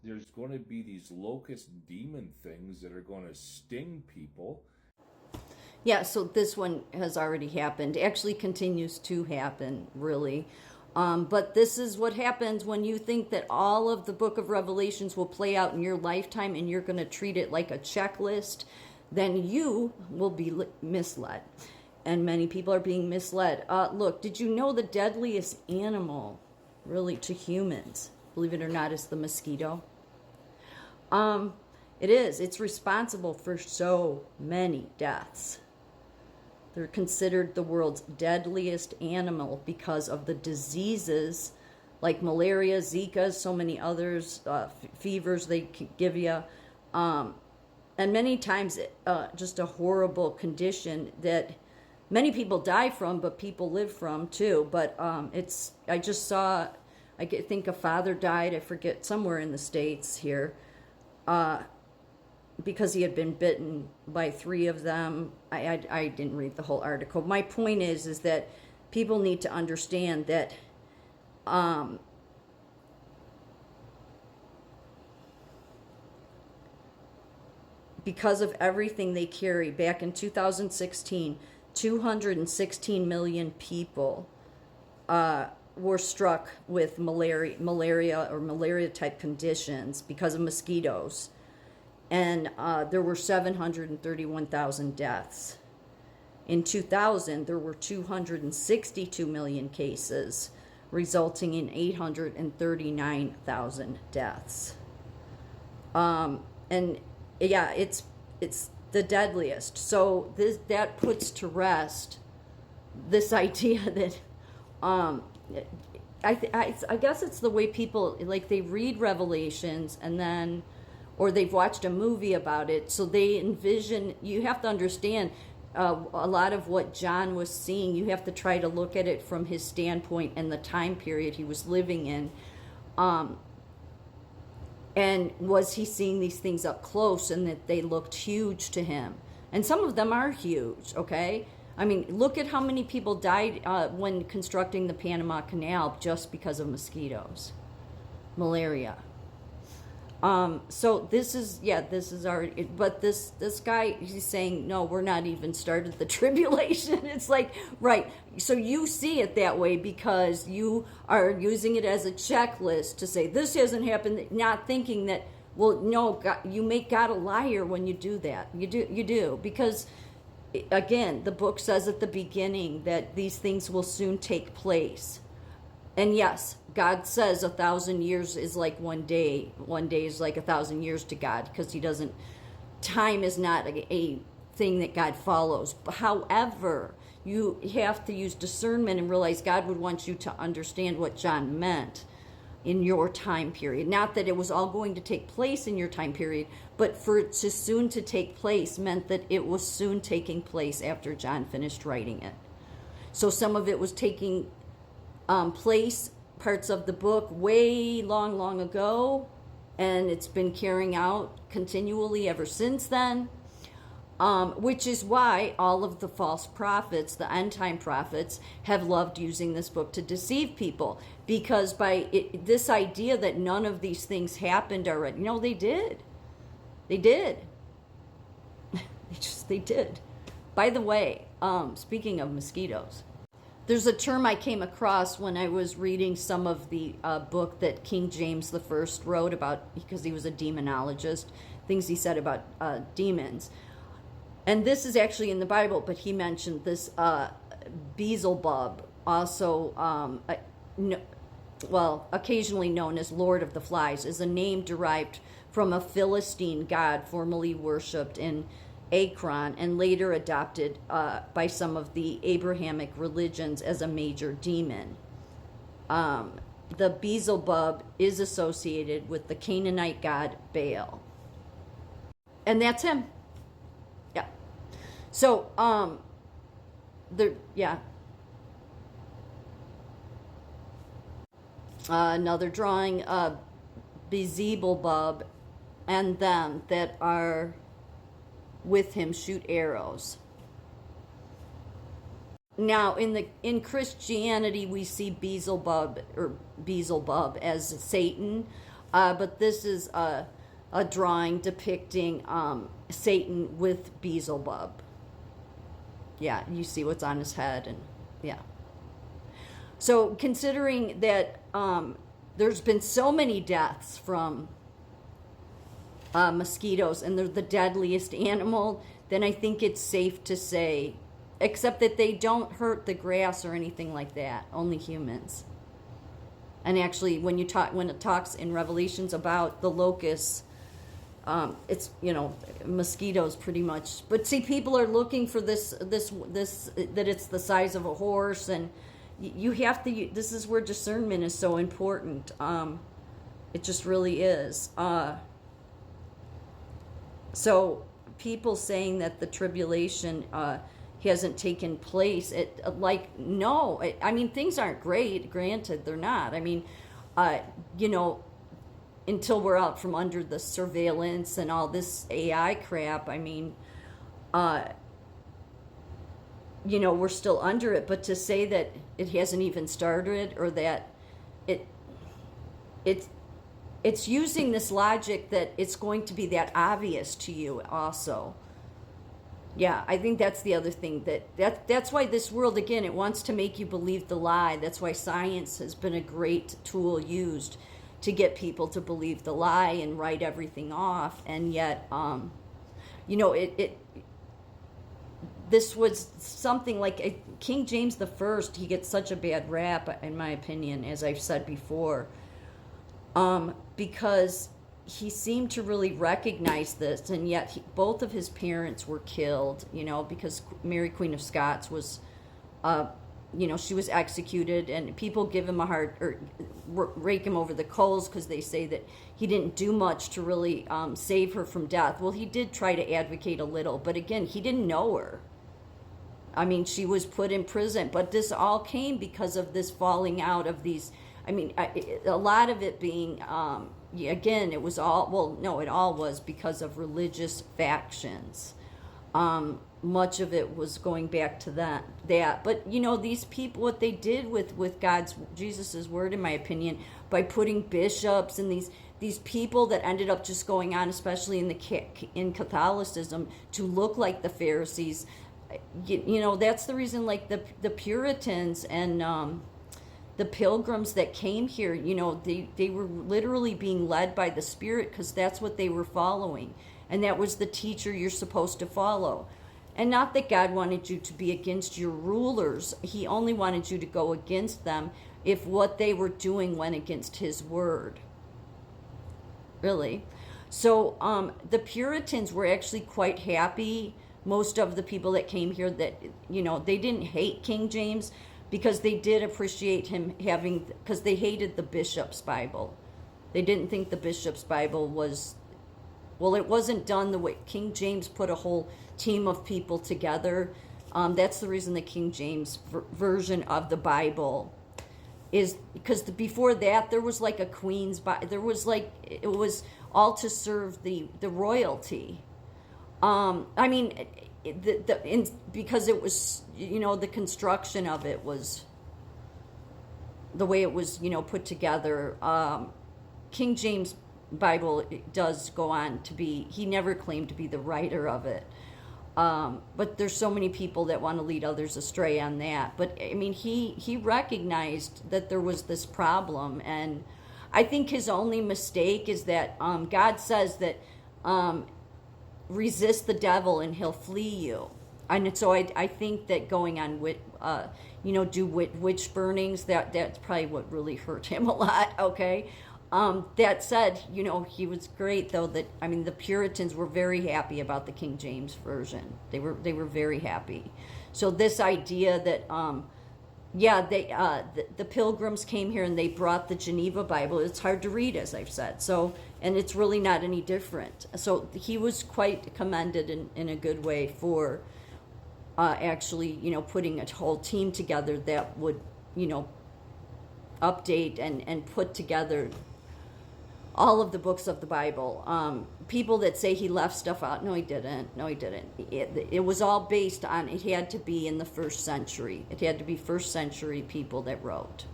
there's going to be these locust demon things that are going to sting people. Yeah, so this one has already happened. Actually continues to happen, really. But this is what happens when you think that all of the book of Revelations will play out in your lifetime and you're going to treat it like a checklist, then you will be misled. And many people are being misled. Look, did you know the deadliest animal, really, to humans, believe it or not, is the mosquito? It is. It's responsible for so many deaths. They're considered the world's deadliest animal because of the diseases like malaria, Zika, so many others, fevers they give you. And many times just a horrible condition that many people die from, but people live from too. But I just saw, I think a father died, I forget, somewhere in the States here, because he had been bitten by 3 of them. I didn't read the whole article. My point is that people need to understand that because of everything they carry, back in 2016, 216 million people were struck with malaria or malaria type conditions because of mosquitoes. And there were 731,000 deaths. In 2000, there were 262 million cases, resulting in 839,000 deaths. And yeah, it's the deadliest. So that puts to rest this idea that I guess it's the way people, like, they read Revelations and then, or they've watched a movie about it, so they envision. You have to understand a lot of what John was seeing. You have to try to look at it from his standpoint and the time period he was living in. And was he seeing these things up close and that they looked huge to him? And some of them are huge, okay? I mean, look at how many people died when constructing the Panama Canal just because of mosquitoes, malaria. So this is already, but this guy, he's saying, no, we're not even started the tribulation. It's like, right. So you see it that way because you are using it as a checklist to say this hasn't happened, not thinking that, well, no, God, you make God a liar when you do that. You do, because again, the book says at the beginning that these things will soon take place. And yes, God says 1,000 years is like one day. One day is like 1,000 years to God, because he doesn't, time is not a thing that God follows. However, you have to use discernment and realize God would want you to understand what John meant in your time period. Not that it was all going to take place in your time period, but for it to soon to take place meant that it was soon taking place after John finished writing it. So some of it was taking place, parts of the book, way long ago, and it's been carrying out continually ever since then, which is why all of the false prophets, the end time prophets, have loved using this book to deceive people, because this idea that none of these things happened already. No, they did. They did. They did. By the way, speaking of mosquitoes, there's a term I came across when I was reading some of the book that King James I wrote about, because he was a demonologist, things he said about demons. And this is actually in the Bible, but he mentioned this Beelzebub, also, occasionally known as Lord of the Flies, is a name derived from a Philistine god formerly worshipped in Akron and later adopted by some of the Abrahamic religions as a major demon. The Beelzebub is associated with the Canaanite god Baal. And that's him. Yeah. So, another drawing, Beelzebub and them that are with him shoot arrows. Now, in Christianity, we see Beelzebub as Satan. But this is a drawing depicting Satan with Beelzebub. Yeah, you see what's on his head, and yeah. So considering that there's been so many deaths from mosquitoes, and they're the deadliest animal, then I think it's safe to say, except that they don't hurt the grass or anything like that, only humans. And actually, when it talks in Revelations about the locusts, it's, mosquitoes pretty much. But see, people are looking for this that it's the size of a horse, and you have to. This is where discernment is so important. It just really is. So people saying that the tribulation hasn't taken place, no. I mean, things aren't great. Granted, they're not. I mean, until we're out from under the surveillance and all this AI crap, I mean, we're still under it. But to say that it hasn't even started, or that it's using this logic that it's going to be that obvious to you also. Yeah, I think that's the other thing, that's why this world, again, it wants to make you believe the lie. That's why science has been a great tool used to get people to believe the lie and write everything off. And yet, this was something like King James the First. He gets such a bad rap, in my opinion, as I've said before, because he seemed to really recognize this, and yet both of his parents were killed, because Mary Queen of Scots was, she was executed, and people give him rake him over the coals because they say that he didn't do much to really save her from death. Well, he did try to advocate a little, but again, he didn't know her. I mean, she was put in prison, but this all came because of this falling out of these. I mean, a lot of it being, again, it was all, well, no, it all was because of religious factions. Much of it was going back to that. But, these people, what they did with Jesus's word, in my opinion, by putting bishops and these people that ended up just going on, especially in Catholicism, to look like the Pharisees, that's the reason, like the Puritans and the pilgrims that came here, they were literally being led by the Spirit, because that's what they were following. And that was the teacher you're supposed to follow. And not that God wanted you to be against your rulers. He only wanted you to go against them if what they were doing went against his word. Really. So the Puritans were actually quite happy. Most of the people that came here, that, they didn't hate King James, because they did appreciate him because they hated the Bishop's Bible. They didn't think the Bishop's Bible was, well, it wasn't done the way King James put a whole team of people together. That's the reason the King James version of the Bible is, because before that there was like a Queen's Bible. There was it was all to serve the royalty. I mean, because it was, the construction of it was the way it was, put together. King James Bible does go on to be, he never claimed to be the writer of it. But there's so many people that want to lead others astray on that. But I mean, he recognized that there was this problem, and I think his only mistake is that God says that resist the devil and he'll flee you. And so I think that going on with do witch burnings, that's probably what really hurt him a lot. Okay. That said, he was great, though. The Puritans were very happy about the King James version. They were very happy. So this idea that the Pilgrims came here and they brought the Geneva Bible. It's hard to read, as I've said. So, and it's really not any different. So he was quite commended in a good way for actually, putting a whole team together that would, update and put together all of the books of the Bible. People that say he left stuff out, no, he didn't. It was all based on, it had to be in the first century. It had to be first century people that wrote.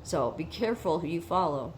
So be careful who you follow.